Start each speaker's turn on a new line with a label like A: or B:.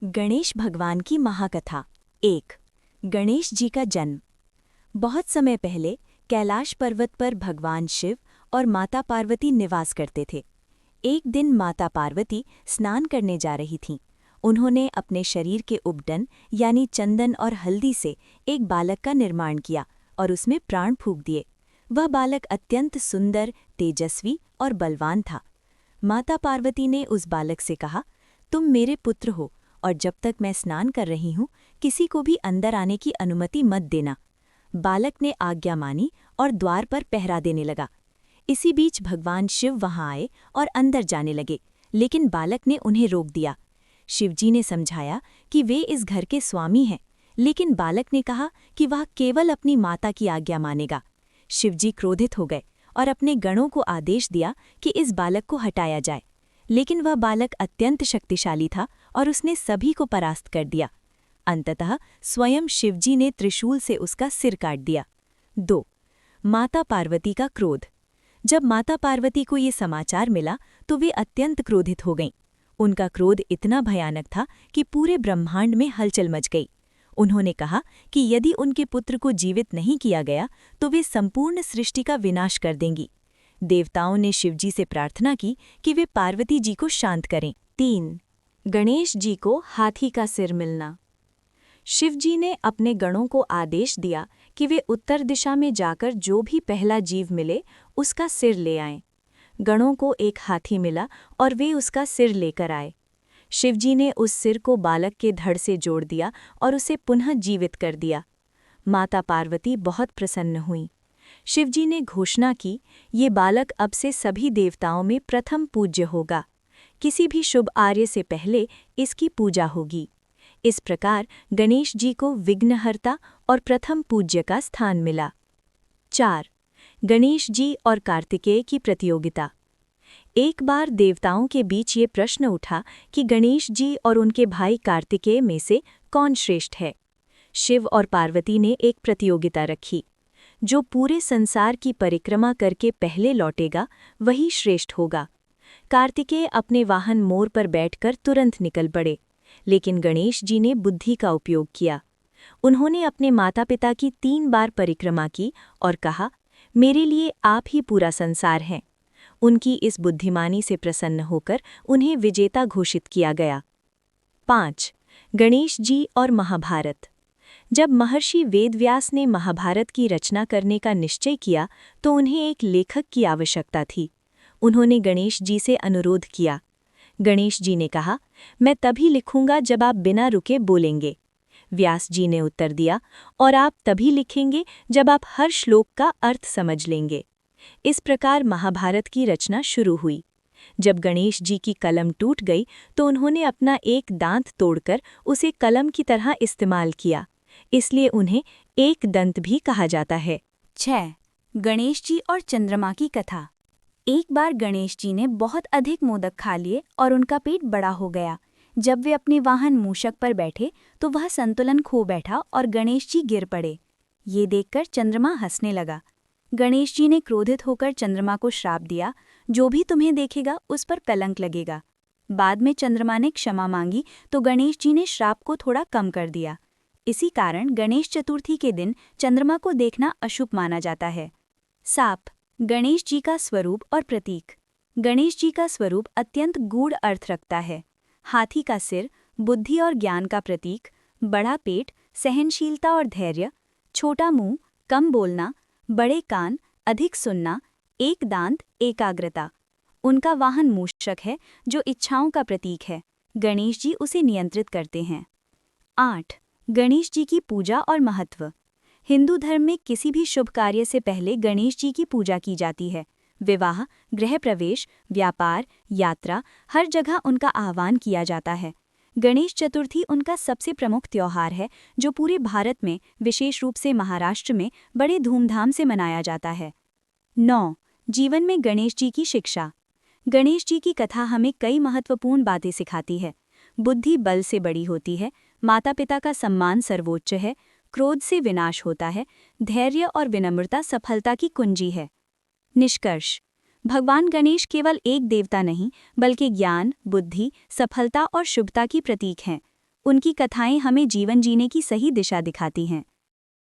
A: गणेश भगवान की महाकथा। 1। गणेश जी का जन्म। बहुत समय पहले कैलाश पर्वत पर भगवान शिव और माता पार्वती निवास करते थे। एक दिन माता पार्वती स्नान करने जा रही थीं। उन्होंने अपने शरीर के उबटन यानी चंदन और हल्दी से एक बालक का निर्माण किया और उसमें प्राण फूंक दिए। वह बालक अत्यंत सुंदर, तेजस्वी और बलवान था। माता पार्वती ने उस बालक से कहा, तुम मेरे पुत्र हो और जब तक मैं स्नान कर रही हूँ किसी को भी अंदर आने की अनुमति मत देना। बालक ने आज्ञा मानी और द्वार पर पहरा देने लगा। इसी बीच भगवान शिव वहां आए और अंदर जाने लगे, लेकिन बालक ने उन्हें रोक दिया। शिवजी ने समझाया कि वे इस घर के स्वामी हैं, लेकिन बालक ने कहा कि वह केवल अपनी माता की आज्ञा मानेगा। शिवजी क्रोधित हो गए और अपने गणों को आदेश दिया कि इस बालक को हटाया जाए, लेकिन वह बालक अत्यंत शक्तिशाली था और उसने सभी को परास्त कर दिया। अंततः स्वयं शिवजी ने त्रिशूल से उसका सिर काट दिया। 2। माता पार्वती का क्रोध। जब माता पार्वती को ये समाचार मिला तो वे अत्यंत क्रोधित हो गईं। उनका क्रोध इतना भयानक था कि पूरे ब्रह्मांड में हलचल मच गई। उन्होंने कहा कि यदि उनके पुत्र को जीवित नहीं किया गया तो वे संपूर्ण सृष्टि का विनाश कर देंगी। देवताओं ने शिवजी से प्रार्थना की कि वे पार्वती जी को शांत करें। 3। गणेश जी को हाथी का सिर मिलना। शिवजी ने अपने गणों को आदेश दिया कि वे उत्तर दिशा में जाकर जो भी पहला जीव मिले उसका सिर ले आएं। गणों को एक हाथी मिला और वे उसका सिर लेकर आए। शिवजी ने उस सिर को बालक के धड़ से जोड़ दिया और उसे पुनः जीवित कर दिया। माता पार्वती बहुत प्रसन्न हुईं। शिवजी ने घोषणा की, ये बालक अब से सभी देवताओं में प्रथम पूज्य होगा। किसी भी शुभ आर्य से पहले इसकी पूजा होगी। इस प्रकार गणेश जी को विघ्नहर्ता और प्रथम पूज्य का स्थान मिला। 4। गणेश जी और कार्तिकेय की प्रतियोगिता। एक बार देवताओं के बीच ये प्रश्न उठा कि गणेश जी और उनके भाई कार्तिकेय में से कौन श्रेष्ठ है। शिव और पार्वती ने एक प्रतियोगिता रखी। जो पूरे संसार की परिक्रमा करके पहले लौटेगा वही श्रेष्ठ होगा। कार्तिकेय अपने वाहन मोर पर बैठकर तुरंत निकल पड़े, लेकिन गणेश जी ने बुद्धि का उपयोग किया। उन्होंने अपने माता पिता की 3 बार परिक्रमा की और कहा, मेरे लिए आप ही पूरा संसार हैं। उनकी इस बुद्धिमानी से प्रसन्न होकर उन्हें विजेता घोषित किया गया। 5। गणेश जी और महाभारत। जब महर्षि वेदव्यास ने महाभारत की रचना करने का निश्चय किया तो उन्हें एक लेखक की आवश्यकता थी। उन्होंने गणेश जी से अनुरोध किया। गणेश जी ने कहा, मैं तभी लिखूंगा जब आप बिना रुके बोलेंगे। व्यास जी ने उत्तर दिया, और आप तभी लिखेंगे जब आप हर श्लोक का अर्थ समझ लेंगे। इस प्रकार महाभारत की रचना शुरू हुई। जब गणेश जी की कलम टूट गई तो उन्होंने अपना एक दांत तोड़कर उसे कलम की तरह इस्तेमाल किया, इसलिए उन्हें एक दंत भी कहा जाता है। 6। गणेश जी और चंद्रमा की कथा। एक बार गणेश जी ने बहुत अधिक मोदक खा लिए और उनका पेट बड़ा हो गया। जब वे अपने वाहन मूषक पर बैठे तो वह संतुलन खो बैठा और गणेश जी गिर पड़े। ये देखकर चंद्रमा हंसने लगा। गणेश जी ने क्रोधित होकर चंद्रमा को श्राप दिया, जो भी तुम्हें देखेगा उस पर कलंक लगेगा। बाद में चंद्रमा ने क्षमा मांगी तो गणेश जी ने श्राप को थोड़ा कम कर दिया। इसी कारण गणेश चतुर्थी के दिन चंद्रमा को देखना अशुभ माना जाता है। सांप। गणेश जी का स्वरूप और प्रतीक। गणेश जी का स्वरूप अत्यंत गूढ़ अर्थ रखता है। हाथी का सिर बुद्धि और ज्ञान का प्रतीक, बड़ा पेट सहनशीलता और धैर्य, छोटा मुंह कम बोलना, बड़े कान अधिक सुनना, एक दांत एकाग्रता। उनका वाहन मूषक है जो इच्छाओं का प्रतीक है। गणेश जी उसे नियंत्रित करते हैं। 8। गणेश जी की पूजा और महत्व। हिंदू धर्म में किसी भी शुभ कार्य से पहले गणेश जी की पूजा की जाती है। विवाह, गृह प्रवेश, व्यापार, यात्रा, हर जगह उनका आह्वान किया जाता है। गणेश चतुर्थी उनका सबसे प्रमुख त्योहार है जो पूरे भारत में, विशेष रूप से महाराष्ट्र में, बड़े धूमधाम से मनाया जाता है। 9। जीवन में गणेश जी की शिक्षा। गणेश जी की कथा हमें कई महत्वपूर्ण बातें सिखाती है। बुद्धि बल से बड़ी होती है, माता पिता का सम्मान सर्वोच्च है, क्रोध से विनाश होता है, धैर्य और विनम्रता सफलता की कुंजी है। निष्कर्ष। भगवान गणेश केवल एक देवता नहीं बल्कि ज्ञान, बुद्धि, सफलता और शुभता की प्रतीक हैं। उनकी कथाएं हमें जीवन जीने की सही दिशा दिखाती हैं।